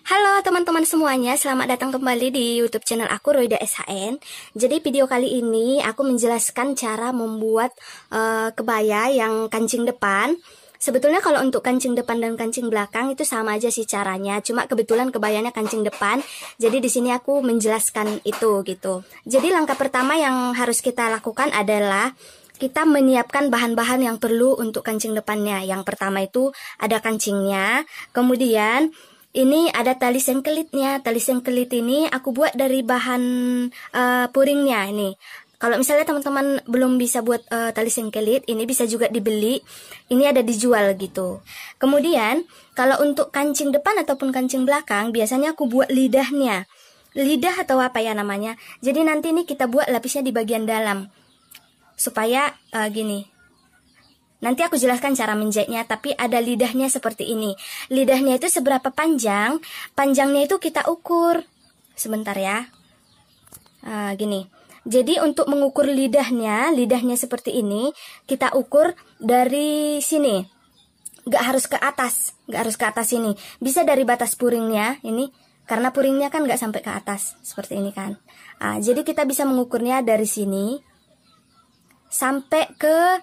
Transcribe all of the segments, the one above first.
Halo teman-teman semuanya, selamat datang kembali di YouTube channel aku Roida SHN. Jadi video kali ini aku menjelaskan cara membuat kebaya yang kancing depan. Sebetulnya kalau untuk kancing depan dan kancing belakang itu sama aja sih caranya. Cuma kebetulan kebayanya kancing depan, jadi di sini aku menjelaskan itu gitu. Jadi langkah pertama yang harus kita lakukan adalah kita menyiapkan bahan-bahan yang perlu untuk kancing depannya. Yang pertama itu ada kancingnya, kemudian ini ada tali sengkelitnya. Tali sengkelit ini aku buat dari bahan puringnya ini. Kalau misalnya teman-teman belum bisa buat tali sengkelit, ini bisa juga dibeli. Ini ada dijual gitu. Kemudian kalau untuk kancing depan ataupun kancing belakang, biasanya aku buat lidahnya. Lidah atau apa ya namanya. Jadi nanti ini kita buat lapisnya di bagian dalam. Supaya gini. Nanti aku jelaskan cara menjahitnya, tapi ada lidahnya seperti ini. Lidahnya itu seberapa panjang? Panjangnya itu kita ukur. Sebentar ya. Gini. Jadi untuk mengukur lidahnya seperti ini, kita ukur dari sini. Nggak harus ke atas ini. Bisa dari batas puringnya, ini. Karena puringnya kan nggak sampai ke atas, seperti ini kan. Jadi kita bisa mengukurnya dari sini sampai ke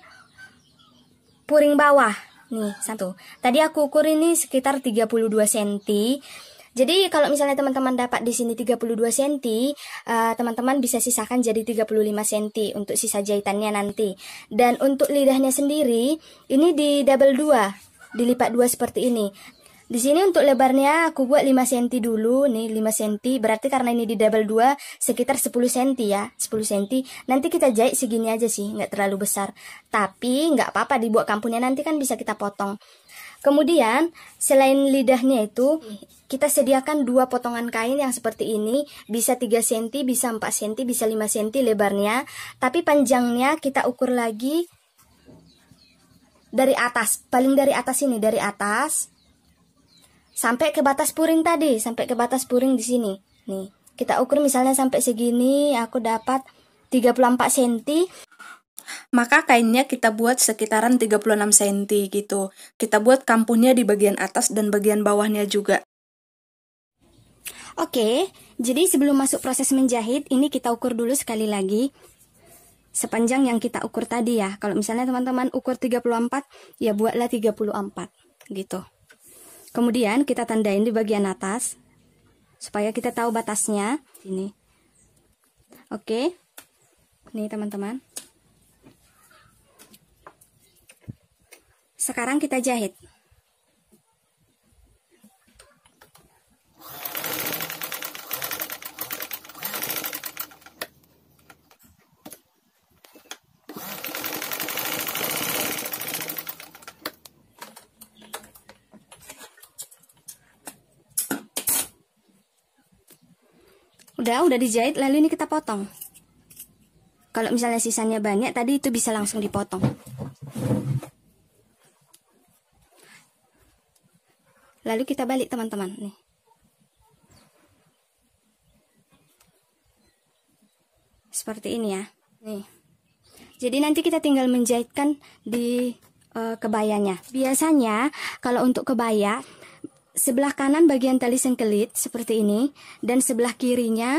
puring bawah. Nih, satu. Tadi aku ukur ini sekitar 32 cm. Jadi kalau misalnya teman-teman dapat di sini 32 cm, teman-teman bisa sisakan jadi 35 cm untuk sisa jahitannya nanti. Dan untuk lidahnya sendiri, ini di double 2, dilipat 2 seperti ini. Di sini untuk lebarnya aku buat 5 cm dulu, nih 5 cm, berarti karena ini di double 2 sekitar 10 cm ya, 10 cm. Nanti kita jahit segini aja sih, nggak terlalu besar. Tapi nggak apa-apa dibuat kampungnya, nanti kan bisa kita potong. Kemudian selain lidahnya itu, kita sediakan 2 potongan kain yang seperti ini, bisa 3 cm, bisa 4 cm, bisa 5 cm lebarnya. Tapi panjangnya kita ukur lagi dari atas, paling dari atas ini, dari atas sampai ke batas puring tadi, sampai ke batas puring di sini. Nih, kita ukur misalnya sampai segini, aku dapat 34 cm. Maka kainnya kita buat sekitaran 36 cm gitu. Kita buat kampuhnya di bagian atas dan bagian bawahnya juga. Oke, jadi sebelum masuk proses menjahit, ini kita ukur dulu sekali lagi sepanjang yang kita ukur tadi ya. Kalau misalnya teman-teman ukur 34, ya buatlah 34 gitu. Kemudian kita tandain di bagian atas supaya kita tahu batasnya. Ini. Oke. Nih teman-teman. Sekarang kita jahit. Udah dijahit, lalu ini kita potong. Kalau misalnya sisanya banyak, tadi itu bisa langsung dipotong. Lalu kita balik teman-teman, nih. Seperti ini ya. Nih. Jadi nanti kita tinggal menjahitkan di kebayanya. Biasanya kalau untuk kebaya, sebelah kanan bagian tali sengkelit seperti ini, dan sebelah kirinya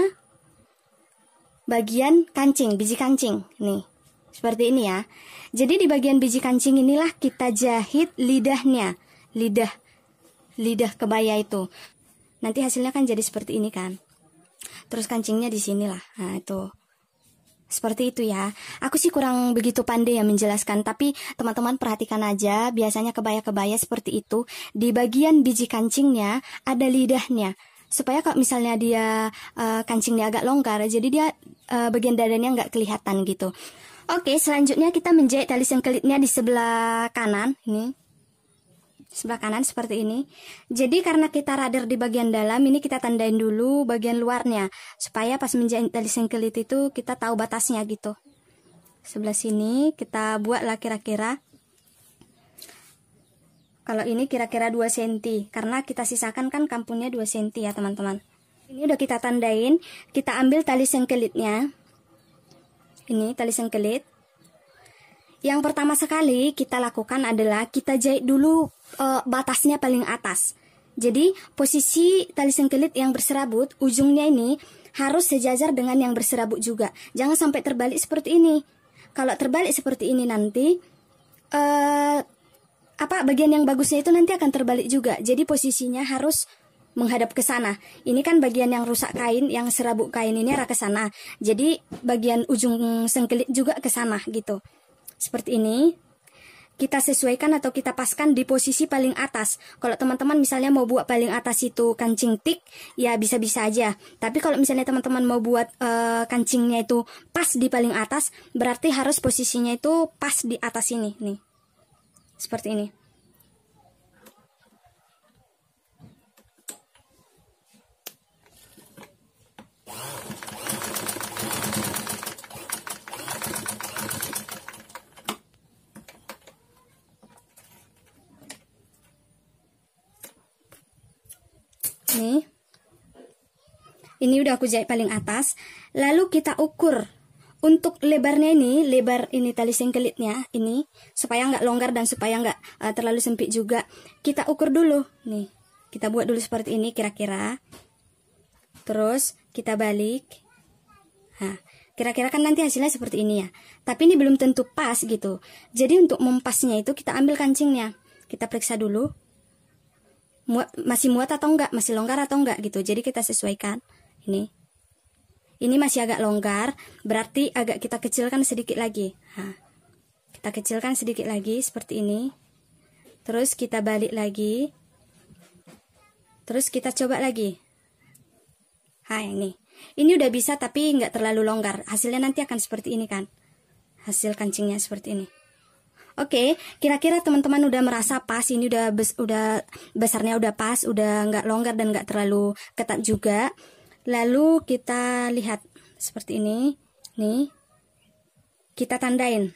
bagian kancing, biji kancing. Nih, seperti ini ya. Jadi di bagian biji kancing inilah kita jahit lidahnya, lidah kebaya itu. Nanti hasilnya kan jadi seperti ini kan. Terus kancingnya di sinilah. Nah, itu. Seperti itu ya. Aku sih kurang begitu pandai ya menjelaskan, tapi teman-teman perhatikan aja, biasanya kebaya-kebaya seperti itu, di bagian biji kancingnya ada lidahnya. Supaya kalau misalnya dia kancingnya agak longgar, jadi dia bagian dadanya nggak kelihatan gitu. Oke, selanjutnya kita menjahit tali sengkelitnya di sebelah kanan, ini. Sebelah kanan seperti ini. Jadi karena kita radar di bagian dalam, ini kita tandain dulu bagian luarnya, supaya pas menjahit tali sengkelit itu kita tahu batasnya gitu. Sebelah sini kita buatlah kira-kira, kalau ini kira-kira 2 cm, karena kita sisakan kan kampungnya 2 cm ya teman-teman. Ini udah kita tandain, kita ambil tali sengkelitnya. Ini tali sengkelit. Yang pertama sekali kita lakukan adalah kita jahit dulu batasnya paling atas. Jadi posisi tali sengkelit yang berserabut, ujungnya ini harus sejajar dengan yang berserabut juga. Jangan sampai terbalik seperti ini. Kalau terbalik seperti ini nanti, bagian yang bagusnya itu nanti akan terbalik juga. Jadi posisinya harus menghadap ke sana. Ini kan bagian yang rusak kain, yang serabut kain ini arah ke sana. Jadi bagian ujung sengkelit juga ke sana gitu. Seperti ini. Kita sesuaikan atau kita paskan di posisi paling atas. Kalau teman-teman misalnya mau buat paling atas itu kancing tik, ya bisa-bisa aja. Tapi kalau misalnya teman-teman mau buat kancingnya itu pas di paling atas, berarti harus posisinya itu pas di atas ini, nih. Seperti ini. Nih. Ini udah aku jahit paling atas. Lalu kita ukur. Untuk lebarnya ini, lebar ini tali sengkelitnya ini, supaya nggak longgar dan supaya nggak terlalu sempit juga. Kita ukur dulu. Nih, kita buat dulu seperti ini kira-kira. Terus kita balik. Nah, kira-kira kan nanti hasilnya seperti ini ya. Tapi ini belum tentu pas gitu. Jadi untuk mempasnya itu kita ambil kancingnya. Kita periksa dulu. Masih muat atau enggak, masih longgar atau enggak gitu. Jadi kita sesuaikan. Ini masih agak longgar, berarti agak kita kecilkan sedikit lagi. Nah, kita kecilkan sedikit lagi seperti ini. Terus kita balik lagi. Terus kita coba lagi. Nah, ini udah bisa tapi nggak terlalu longgar. Hasilnya nanti akan seperti ini kan. Hasil kancingnya seperti ini. Oke, kira-kira teman-teman udah merasa pas, ini udah besarnya udah pas, udah nggak longgar dan nggak terlalu ketat juga. Lalu kita lihat seperti ini, nih, kita tandain,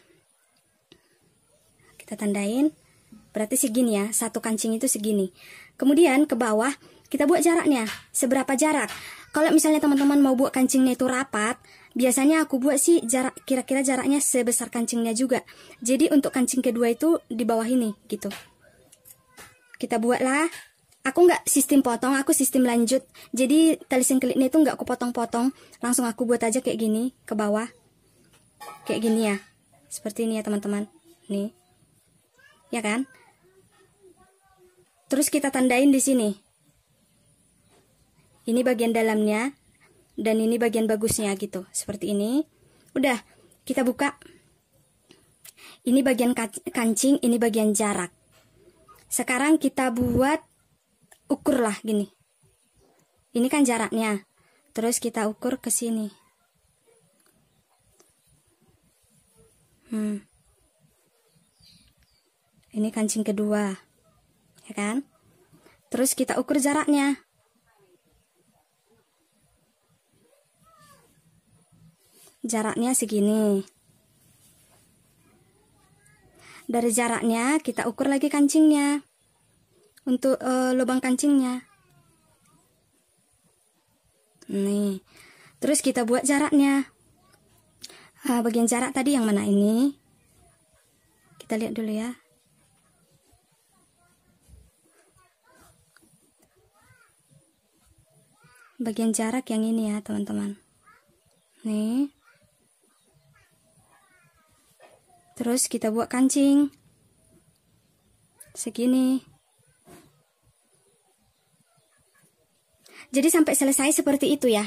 berarti segini ya, satu kancing itu segini. Kemudian ke bawah kita buat jaraknya, seberapa jarak. Kalau misalnya teman-teman mau buat kancingnya itu rapat, biasanya aku buat sih jarak, kira-kira jaraknya sebesar kancingnya juga. Jadi untuk kancing kedua itu di bawah ini gitu. Kita buatlah. Aku nggak sistem potong, aku sistem lanjut. Jadi tali sengkelitnya itu nggak aku potong-potong, langsung aku buat aja kayak gini ke bawah, kayak gini ya, seperti ini ya teman-teman. Nih, ya kan? Terus kita tandain di sini. Ini bagian dalamnya dan ini bagian bagusnya gitu, seperti ini. Udah, kita buka. Ini bagian kancing, ini bagian jarak. Sekarang kita buat ukur lah gini. Ini kan jaraknya. Terus kita ukur ke sini. Ini kancing kedua. Ya kan? Terus kita ukur jaraknya. Jaraknya segini. Dari jaraknya kita ukur lagi kancingnya. Untuk lubang kancingnya. Nih. Terus kita buat jaraknya. Bagian jarak tadi yang mana ini? Kita lihat dulu ya. Bagian jarak yang ini ya, teman-teman. Nih. Terus kita buat kancing. Segini. Jadi sampai selesai seperti itu ya.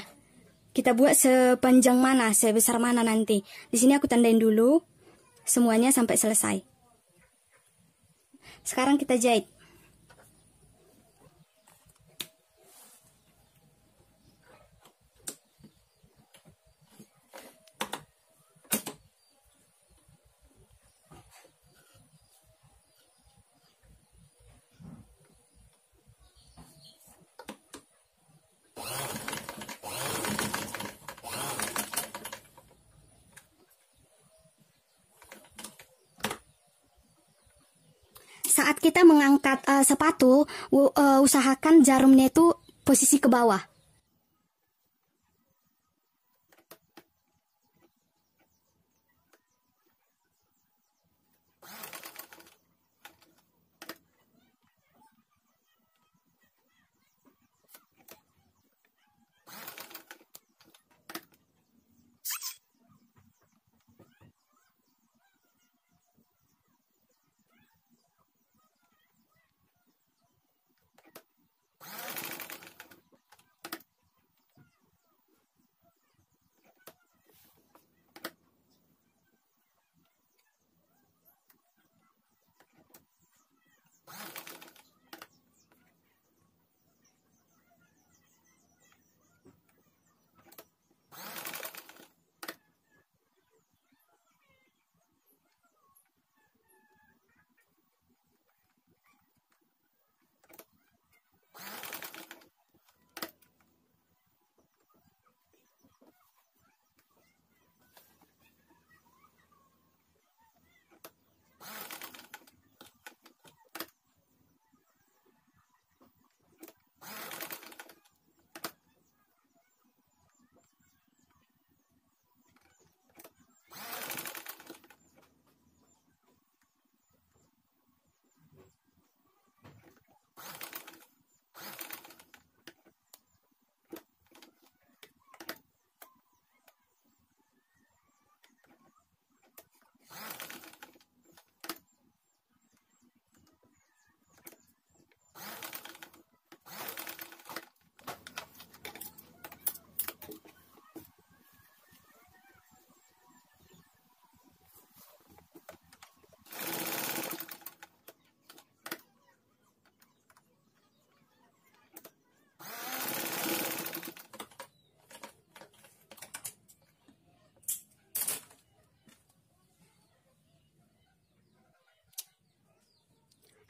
Kita buat sepanjang mana, sebesar mana nanti. Di sini aku tandain dulu semuanya sampai selesai. Sekarang kita jahit. Saat kita mengangkat sepatu, usahakan jarumnya itu posisi ke bawah.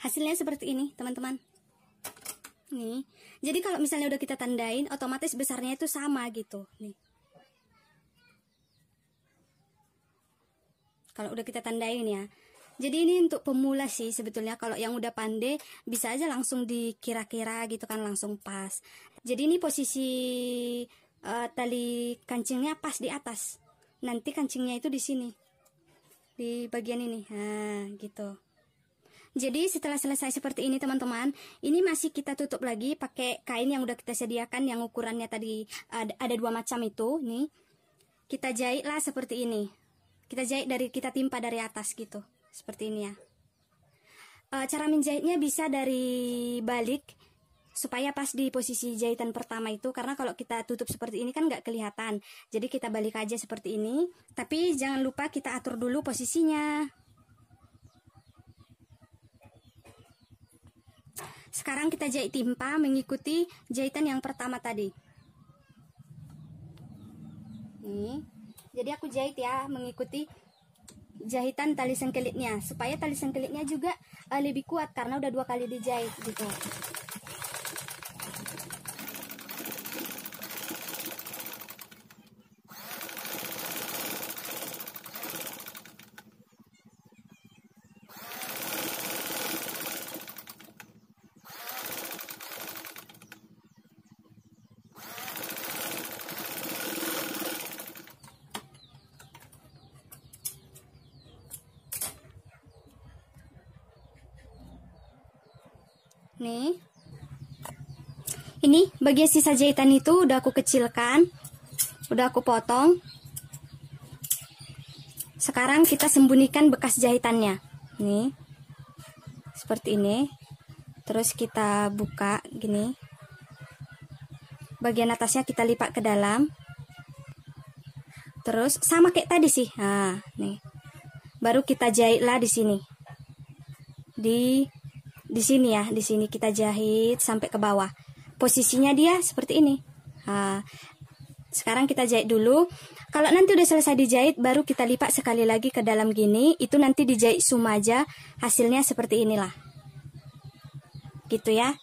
Hasilnya seperti ini, teman-teman. Nih. Jadi kalau misalnya udah kita tandain, otomatis besarnya itu sama gitu. Nih. Kalau udah kita tandain ya. Jadi ini untuk pemula sih sebetulnya. Kalau yang udah pandai bisa aja langsung dikira-kira gitu kan, langsung pas. Jadi ini posisi tali kancingnya pas di atas. Nanti kancingnya itu di sini. Di bagian ini. Nah, gitu. Jadi setelah selesai seperti ini teman-teman, ini masih kita tutup lagi pakai kain yang udah kita sediakan yang ukurannya tadi ada 2 macam itu. Nih, kita jahitlah seperti ini. Kita jahit kita timpa dari atas gitu, seperti ini ya. Cara menjahitnya bisa dari balik supaya pas di posisi jahitan pertama itu, karena kalau kita tutup seperti ini kan nggak kelihatan. Jadi kita balik aja seperti ini. Tapi jangan lupa kita atur dulu posisinya. Sekarang kita jahit timpa mengikuti jahitan yang pertama tadi. Nih, jadi aku jahit ya mengikuti jahitan tali sengkelitnya, supaya tali sengkelitnya juga lebih kuat karena udah 2 kali dijahit gitu. Nih, ini bagian sisa jahitan itu udah aku kecilkan, udah aku potong. Sekarang kita sembunyikan bekas jahitannya. Nih, seperti ini. Terus kita buka gini. Bagian atasnya kita lipat ke dalam. Terus sama kayak tadi sih. Nah, nih. Baru kita jahitlah di sini. Di sini ya, di sini kita jahit sampai ke bawah. Posisinya dia seperti ini. Nah, sekarang kita jahit dulu. Kalau nanti udah selesai dijahit, baru kita lipat sekali lagi ke dalam gini. Itu nanti dijahit sum aja. Hasilnya seperti inilah. Gitu ya.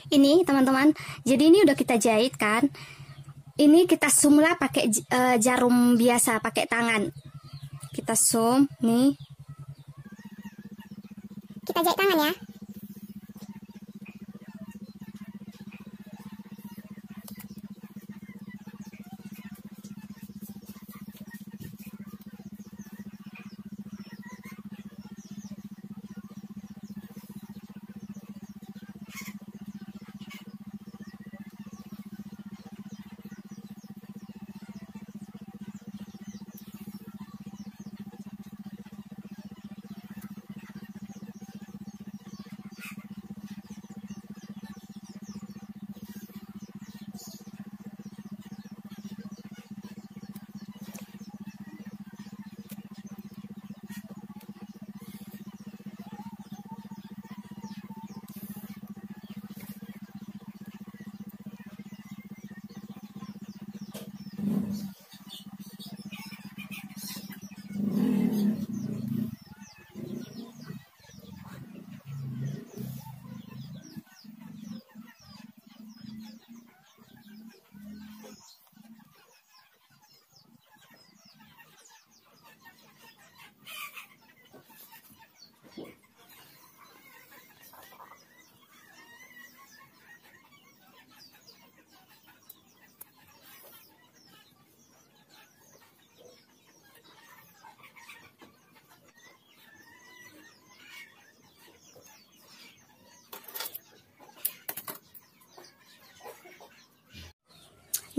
Ini teman-teman, jadi ini udah kita jahit kan. Ini kita sum lah pakai jarum biasa, pakai tangan. Kita sum, nih. Kita jahit tangan ya.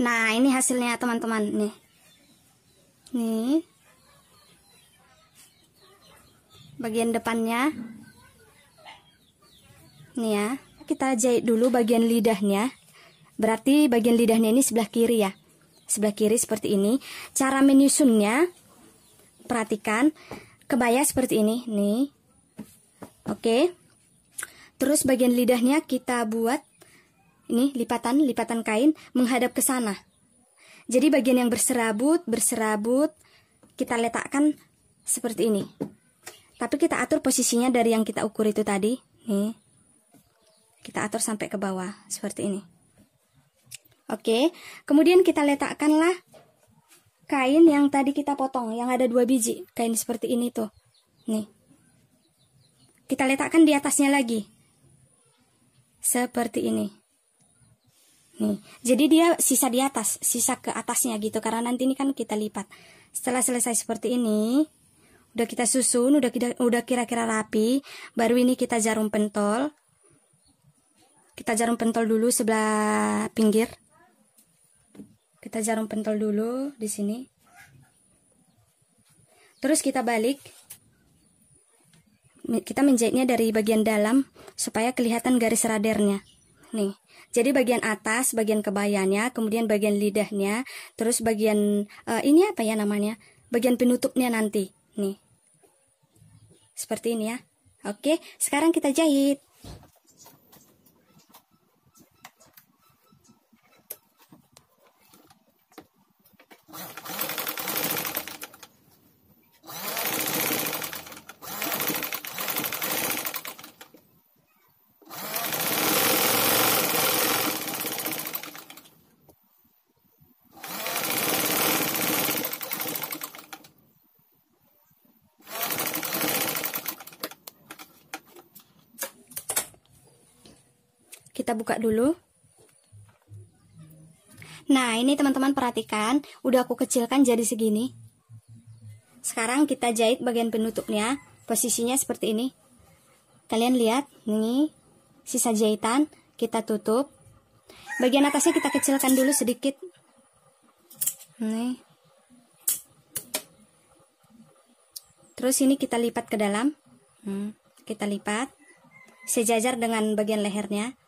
Nah, ini hasilnya teman-teman nih. Nih. Bagian depannya. Nih ya. Kita jahit dulu bagian lidahnya. Berarti bagian lidahnya ini sebelah kiri ya. Sebelah kiri seperti ini. Cara menyusunnya, perhatikan, kebaya seperti ini, nih. Oke. Terus bagian lidahnya kita buat ini lipatan kain menghadap ke sana. Jadi bagian yang berserabut kita letakkan seperti ini. Tapi kita atur posisinya dari yang kita ukur itu tadi, nih. Kita atur sampai ke bawah seperti ini. Oke, kemudian kita letakkanlah kain yang tadi kita potong, yang ada 2 biji, kain seperti ini tuh. Nih. Kita letakkan di atasnya lagi. Seperti ini. Nih. Jadi dia sisa di atas, sisa ke atasnya gitu, karena nanti ini kan kita lipat. Setelah selesai seperti ini, udah kita susun, udah kira-kira rapi, baru ini kita jarum pentol. Kita jarum pentol dulu sebelah pinggir. Kita jarum pentol dulu di sini. Terus kita balik. Kita menjahitnya dari bagian dalam supaya kelihatan garis radarnya. Nih. Jadi bagian atas, bagian kebayanya, kemudian bagian lidahnya, terus bagian ini apa ya namanya? Bagian penutupnya nanti. Nih. Seperti ini ya. Oke, sekarang kita jahit. Kita buka dulu. Nah, ini teman-teman perhatikan, udah aku kecilkan jadi segini. Sekarang kita jahit bagian penutupnya, posisinya seperti ini. Kalian lihat, ini sisa jahitan, kita tutup. Bagian atasnya kita kecilkan dulu sedikit. Nih. Terus ini kita lipat ke dalam. Kita lipat sejajar dengan bagian lehernya.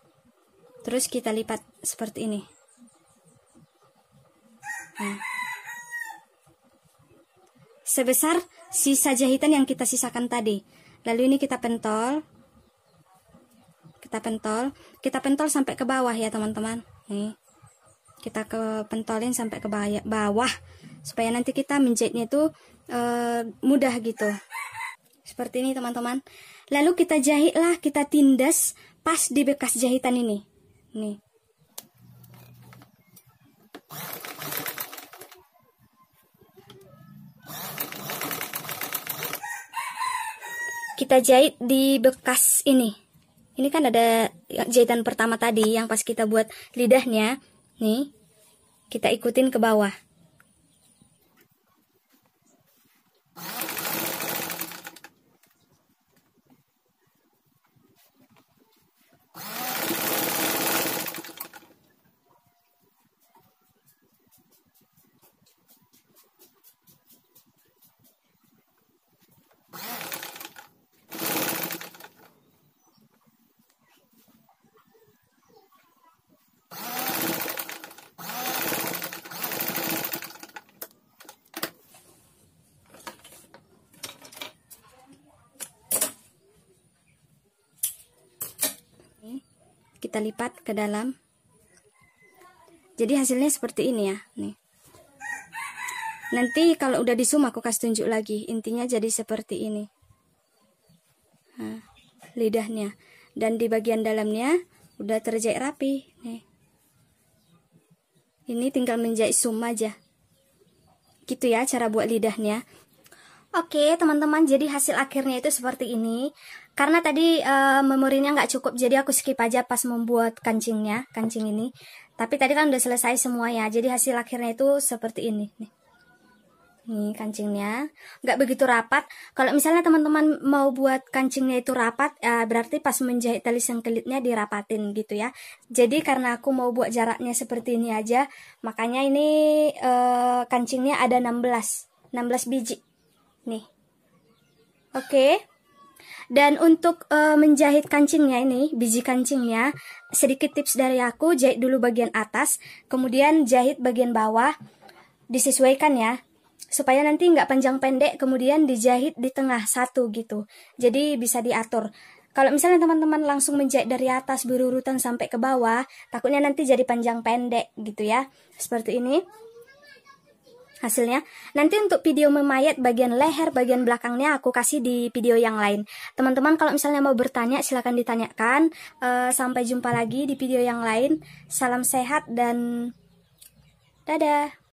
Terus kita lipat seperti ini. Sebesar sisa jahitan yang kita sisakan tadi. Lalu ini kita pentol. Kita pentol sampai ke bawah ya teman-teman. Nih. Kita pentolin sampai ke bawah supaya nanti kita menjahitnya itu mudah gitu. Seperti ini teman-teman. Lalu kita jahitlah, kita tindas pas di bekas jahitan ini. Nih. Kita jahit di bekas ini. Ini kan ada jahitan pertama tadi yang pas kita buat lidahnya. Nih. Kita ikutin ke bawah. Kita lipat ke dalam. Jadi hasilnya seperti ini ya. Nih. Nanti kalau udah disum aku kasih tunjuk lagi. Intinya jadi seperti ini. Nah, lidahnya. Dan di bagian dalamnya udah terjahit rapi. Nih. Ini tinggal menjahit sum aja. Gitu ya cara buat lidahnya. Oke teman-teman, jadi hasil akhirnya itu seperti ini. Karena tadi memorinya nggak cukup, jadi aku skip aja pas membuat kancingnya, kancing ini. Tapi tadi kan udah selesai semua ya, jadi hasil akhirnya itu seperti ini. Nih. Nih kancingnya nggak begitu rapat. Kalau misalnya teman-teman mau buat kancingnya itu rapat, berarti pas menjahit tali sengkelitnya dirapatin gitu ya. Jadi karena aku mau buat jaraknya seperti ini aja, makanya ini kancingnya ada 16 biji. Nih. Oke. Dan untuk menjahit kancingnya ini, biji kancingnya, sedikit tips dari aku, jahit dulu bagian atas, kemudian jahit bagian bawah, disesuaikan ya, supaya nanti nggak panjang pendek, kemudian dijahit di tengah satu gitu. Jadi bisa diatur. Kalau misalnya teman-teman langsung menjahit dari atas berurutan sampai ke bawah, takutnya nanti jadi panjang pendek gitu ya. Seperti ini hasilnya. Nanti untuk video memayat bagian leher, bagian belakangnya aku kasih di video yang lain. Teman-teman kalau misalnya mau bertanya silahkan ditanyakan. Sampai jumpa lagi di video yang lain. Salam sehat dan dadah.